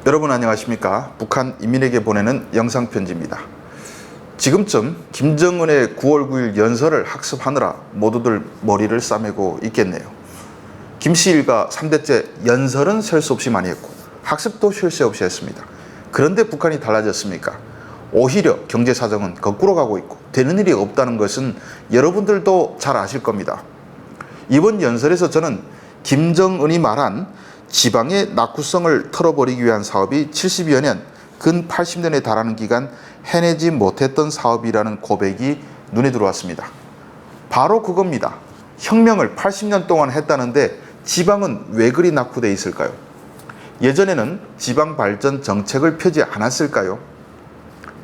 여러분 안녕하십니까? 북한 인민에게 보내는 영상편지입니다. 지금쯤 김정은의 9월 9일 연설을 학습하느라 모두들 머리를 싸매고 있겠네요. 김씨 일가 3대째 연설은 셀 수 없이 많이 했고 학습도 쉴 새 없이 했습니다. 그런데 북한이 달라졌습니까? 오히려 경제사정은 거꾸로 가고 있고 되는 일이 없다는 것은 여러분들도 잘 아실 겁니다. 이번 연설에서 저는 김정은이 말한 지방의 낙후성을 털어버리기 위한 사업이 70여 년, 근 80년에 달하는 기간 해내지 못했던 사업이라는 고백이 눈에 들어왔습니다. 바로 그겁니다. 혁명을 80년 동안 했다는데 지방은 왜 그리 낙후돼 있을까요? 예전에는 지방 발전 정책을 펴지 않았을까요?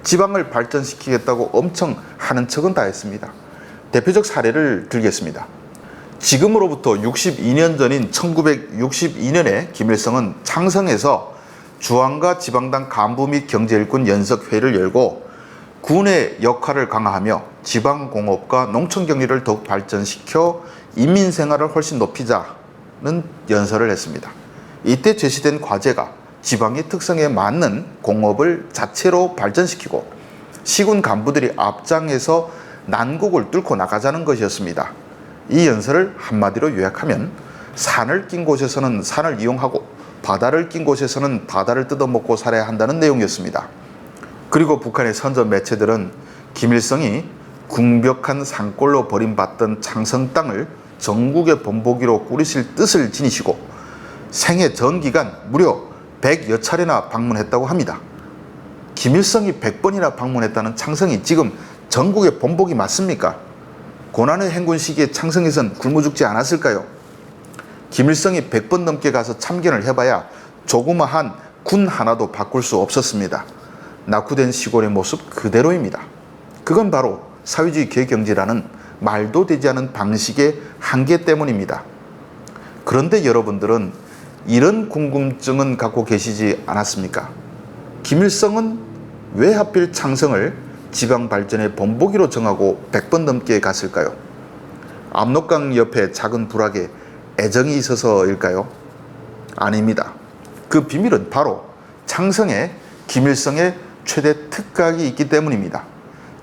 지방을 발전시키겠다고 엄청 하는 척은 다 했습니다. 대표적 사례를 들겠습니다. 지금으로부터 62년 전인 1962년에 김일성은 창성에서 중앙과 지방당 간부 및 경제일꾼 연석회의를 열고 군의 역할을 강화하며 지방공업과 농촌경제를 더욱 발전시켜 인민생활을 훨씬 높이자는 연설을 했습니다. 이때 제시된 과제가 지방의 특성에 맞는 공업을 자체로 발전시키고 시군 간부들이 앞장에서 난국을 뚫고 나가자는 것이었습니다. 이 연설을 한마디로 요약하면 산을 낀 곳에서는 산을 이용하고 바다를 낀 곳에서는 바다를 뜯어먹고 살아야 한다는 내용이었습니다. 그리고 북한의 선전 매체들은 김일성이 궁벽한 산골로 버림받던 창성 땅을 전국의 본보기로 꾸리실 뜻을 지니시고 생애 전 기간 무려 100여 차례나 방문했다고 합니다. 김일성이 100번이나 방문했다는 창성이 지금 전국의 본보기 맞습니까? 고난의 행군 시기에 창성에선 굶어 죽지 않았을까요? 김일성이 100번 넘게 가서 참견을 해봐야 조그마한 군 하나도 바꿀 수 없었습니다. 낙후된 시골의 모습 그대로입니다. 그건 바로 사회주의 개경제라는 말도 되지 않은 방식의 한계 때문입니다. 그런데 여러분들은 이런 궁금증은 갖고 계시지 않았습니까? 김일성은 왜 하필 창성을 지방 발전의 본보기로 정하고 100번 넘게 갔을까요? 압록강 옆에 작은 부락에 애정이 있어서일까요? 아닙니다. 그 비밀은 바로 창성에 김일성의 최대 특각이 있기 때문입니다.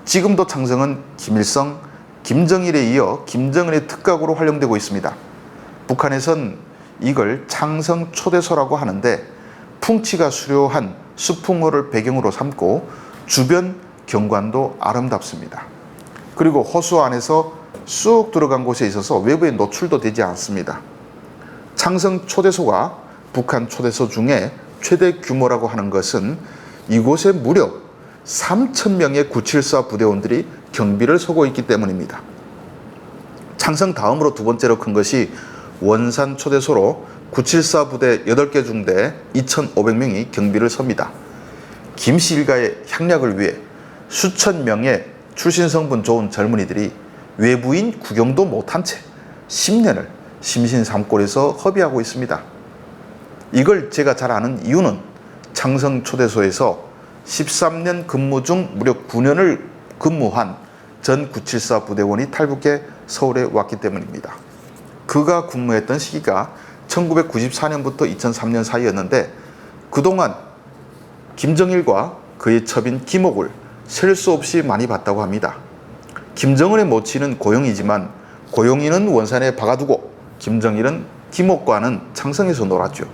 지금도 창성은 김일성, 김정일에 이어 김정은의 특각으로 활용되고 있습니다. 북한에선 이걸 창성 초대소라고 하는데 풍치가 수려한 수풍호를 배경으로 삼고 주변 경관도 아름답습니다. 그리고 호수 안에서 쑥 들어간 곳에 있어서 외부에 노출도 되지 않습니다. 창성 초대소가 북한 초대소 중에 최대 규모라고 하는 것은 이곳에 무려 3,000명의 974 부대원들이 경비를 서고 있기 때문입니다. 창성 다음으로 두 번째로 큰 것이 원산 초대소로 974 부대 8개 중대 2,500명이 경비를 섭니다. 김씨 일가의 향락을 위해 수천 명의 출신 성분 좋은 젊은이들이 외부인 구경도 못한 채 10년을 심신삼골에서 허비하고 있습니다. 이걸 제가 잘 아는 이유는 창성 초대소에서 13년 근무 중 무려 9년을 근무한 전 974 부대원이 탈북해 서울에 왔기 때문입니다. 그가 근무했던 시기가 1994년부터 2003년 사이였는데 그동안 김정일과 그의 첩인 김옥을 셀 수 없이 많이 봤다고 합니다. 김정은의 모친은 고영이지만 고영이는 원산에 박아두고 김정일은 김옥과는 창성에서 놀았죠.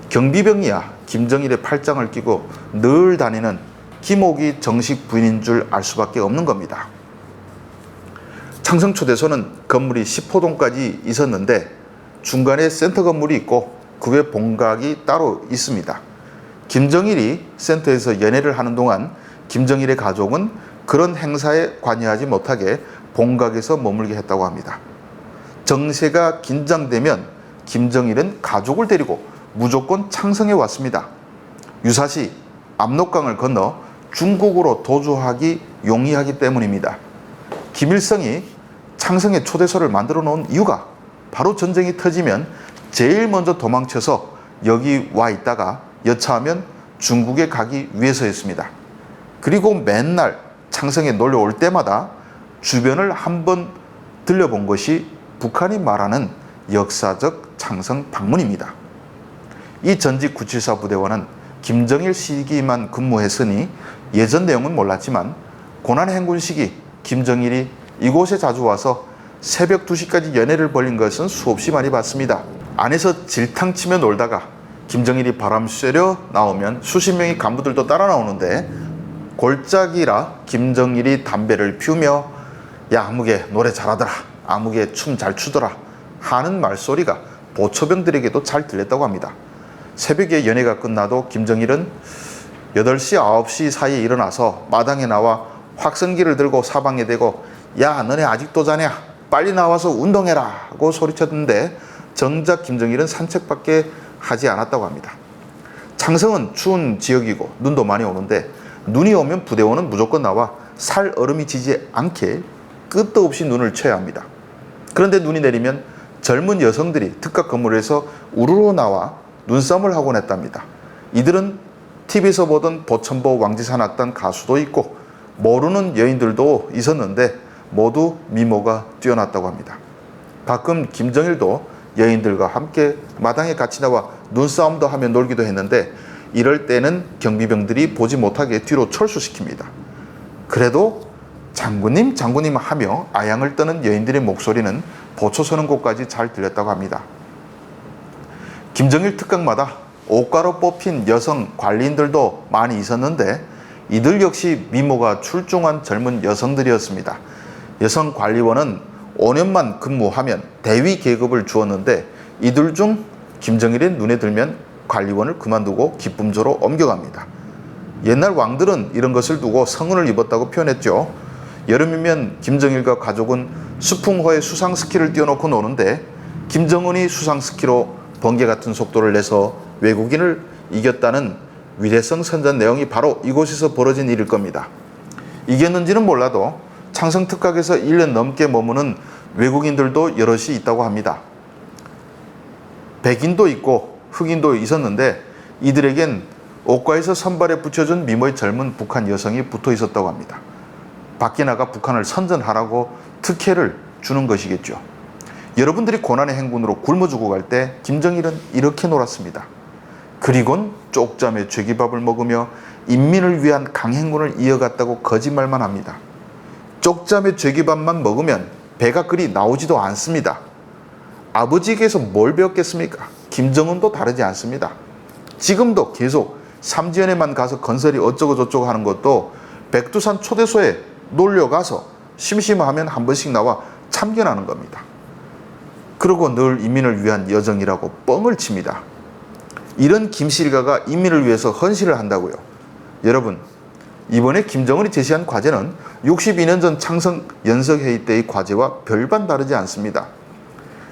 경비병이야 김정일의 팔짱을 끼고 늘 다니는 김옥이 정식 부인인 줄 알 수밖에 없는 겁니다. 창성초대소는 건물이 10호동까지 있었는데 중간에 센터 건물이 있고 그 외 본각이 따로 있습니다. 김정일이 센터에서 연회를 하는 동안 김정일의 가족은 그런 행사에 관여하지 못하게 본각에서 머물게 했다고 합니다. 정세가 긴장되면 김정일은 가족을 데리고 무조건 창성에 왔습니다. 유사시 압록강을 건너 중국으로 도주하기 용이하기 때문입니다. 김일성이 창성에 초대소를 만들어 놓은 이유가 바로 전쟁이 터지면 제일 먼저 도망쳐서 여기 와 있다가 여차하면 중국에 가기 위해서였습니다. 그리고 맨날 창성에 놀러 올 때마다 주변을 한번 들려본 것이 북한이 말하는 역사적 창성 방문입니다. 이 전직 974 부대원은 김정일 시기만 근무했으니 예전 내용은 몰랐지만 고난 행군 시기 김정일이 이곳에 자주 와서 새벽 2시까지 연애를 벌인 것은 수없이 많이 봤습니다. 안에서 질탕치며 놀다가 김정일이 바람 쐬려 나오면 수십 명의 간부들도 따라 나오는데 골짜기라 김정일이 담배를 피우며 야 아무개 노래 잘하더라, 아무개 춤 잘 추더라 하는 말소리가 보초병들에게도 잘 들렸다고 합니다. 새벽에 연애가 끝나도 김정일은 8시, 9시 사이에 일어나서 마당에 나와 확성기를 들고 사방에 대고 야 너네 아직도 자냐? 빨리 나와서 운동해라 고 소리쳤는데 정작 김정일은 산책밖에 하지 않았다고 합니다. 창성은 추운 지역이고 눈도 많이 오는데 눈이 오면 부대원은 무조건 나와 살 얼음이 지지 않게 끝도 없이 눈을 쳐야 합니다. 그런데 눈이 내리면 젊은 여성들이 특각 건물을 해서 우르르 나와 눈싸움을 하곤 했답니다. 이들은 TV에서 보던 보천보 왕지산 악단 가수도 있고 모르는 여인들도 있었는데 모두 미모가 뛰어났다고 합니다. 가끔 김정일도 여인들과 함께 마당에 같이 나와 눈싸움도 하며 놀기도 했는데 이럴 때는 경비병들이 보지 못하게 뒤로 철수시킵니다. 그래도 장군님 장군님 하며 아양을 떠는 여인들의 목소리는 보초 서는 곳까지 잘 들렸다고 합니다. 김정일 특각마다 옷가로 뽑힌 여성 관리인들도 많이 있었는데 이들 역시 미모가 출중한 젊은 여성들이었습니다. 여성 관리원은 5년만 근무하면 대위 계급을 주었는데 이들 중 김정일의 눈에 들면 관리원을 그만두고 기쁨조로 옮겨갑니다. 옛날 왕들은 이런 것을 두고 성운을 입었다고 표현했죠. 여름이면 김정일과 가족은 수풍호에 수상스키를 띄워놓고 노는데 김정은이 수상스키로 번개 같은 속도를 내서 외국인을 이겼다는 위대성 선전 내용이 바로 이곳에서 벌어진 일일 겁니다. 이겼는지는 몰라도 창성특각에서 1년 넘게 머무는 외국인들도 여럿이 있다고 합니다. 백인도 있고 흑인도 있었는데 이들에겐 옷가에서 선발에 붙여준 미모의 젊은 북한 여성이 붙어 있었다고 합니다. 밖에 나가 북한을 선전하라고 특혜를 주는 것이겠죠. 여러분들이 고난의 행군으로 굶어 죽어갈 때 김정일은 이렇게 놀았습니다. 그리곤 쪽잠에 죄기밥을 먹으며 인민을 위한 강행군을 이어갔다고 거짓말만 합니다. 쪽잠에 죄기밥만 먹으면 배가 그리 나오지도 않습니다. 아버지에게서 뭘 배웠겠습니까? 김정은도 다르지 않습니다. 지금도 계속 삼지연에만 가서 건설이 어쩌고 저쩌고 하는 것도 백두산 초대소에 놀려가서 심심하면 한 번씩 나와 참견하는 겁니다. 그리고 늘 인민을 위한 여정이라고 뻥을 칩니다. 이런 김실가가 인민을 위해서 헌신을 한다고요. 여러분, 이번에 김정은이 제시한 과제는 62년 전 창성 연석회의 때의 과제와 별반 다르지 않습니다.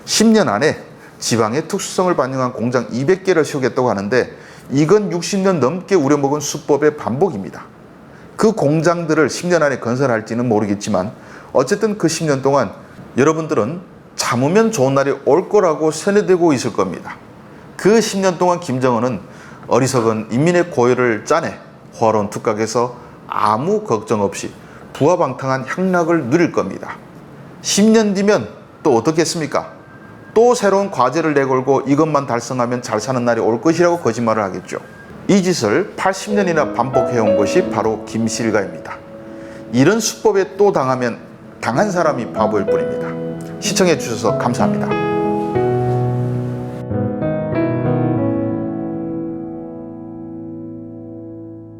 10년 안에 지방의 특수성을 반영한 공장 200개를 세우겠다고 하는데 이건 60년 넘게 우려먹은 수법의 반복입니다. 그 공장들을 10년 안에 건설할지는 모르겠지만 어쨌든 그 10년 동안 여러분들은 참으면 좋은 날이 올 거라고 세뇌되고 있을 겁니다. 그 10년 동안 김정은은 어리석은 인민의 고열을 짜내 호화로운 특각에서 아무 걱정 없이 부화방탕한 향락을 누릴 겁니다. 10년 뒤면 또 어떻겠습니까? 또 새로운 과제를 내걸고 이것만 달성하면 잘 사는 날이 올 것이라고 거짓말을 하겠죠. 이 짓을 80년이나 반복해온 것이 바로 김실가입니다. 이런 수법에 또 당하면 당한 사람이 바보일 뿐입니다. 시청해 주셔서 감사합니다.